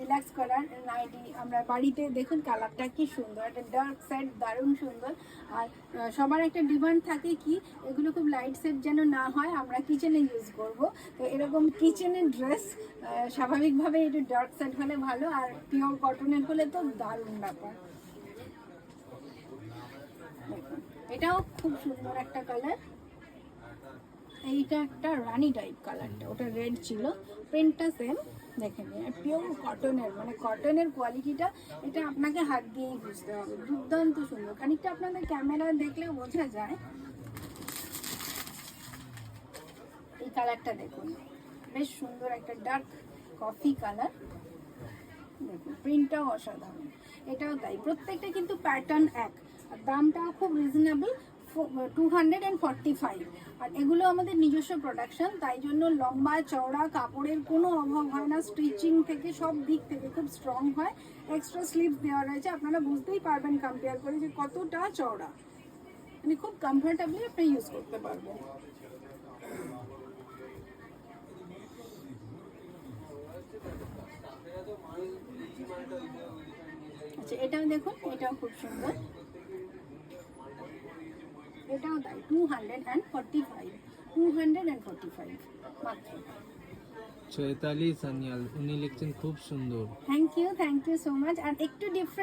Relax করার nightie আমরা বাড়িতে দেখুন কালারটা কি সুন্দর, একটা ডার্ক সেট দারুণ সুন্দর। আর সবার একটা ডিমান্ড থাকে কি এগুলো খুব লাইট সেট যেন না হয়, আমরা কিচেনে ইউজ করব। তো এরকম কিচেনের ড্রেস স্বাভাবিকভাবে একটু ডার্ক সেট হলে ভালো, আর পিওর কটনের হলে তো দারুণ ব্যাপার। এটাও খুব সুন্দর একটা কালার, এইটা একটা রানী টাইপ কালারটা, ওটা রেড ছিল, প্রিন্টটা সেম। দেখেন পিওর কটনের, মানে কটনের কোয়ালিটিটা এটা আপনাকে হাত দিয়েই বুঝতে হবে, দুর্দান্ত সুন্দর। খানিকটা আপনাদের ক্যামেরা দেখলেও বোঝা যায়। এই কালারটা দেখুন, বেশ সুন্দর একটা ডার্ক কফি কালার, দেখুন প্রিন্টটাও অসাধারণ। এটাও তাই, প্রত্যেকটা কিন্তু প্যাটার্ন এক, আর দামটাও খুব রিজনেবল, 245। আর এগুলো আমাদের নিজস্ব প্রোডাকশন, তাই জন্য লম্বা চওড়া কাপড়ের কোনো অভাব হয় না, স্টিচিং থেকে সব দিক থেকে খুব স্ট্রং হয়। এক্সট্রা স্লিভস দেওয়া রয়েছে, আপনারা বুঝতেই পারবেন কম্পেয়ার করে যে কতটা চওড়া, মানে খুব কমফোর্টেবলি আপনি ইউজ করতে পারবেন। আচ্ছা এটাও দেখুন, এটাও খুব সুন্দর, এটাও তাই 245, 245 মাত্র। চৈতালি সানিয়াল উনি লিখছেন খুব সুন্দর। Thank you so much. আর একটু ডিফারেন্ট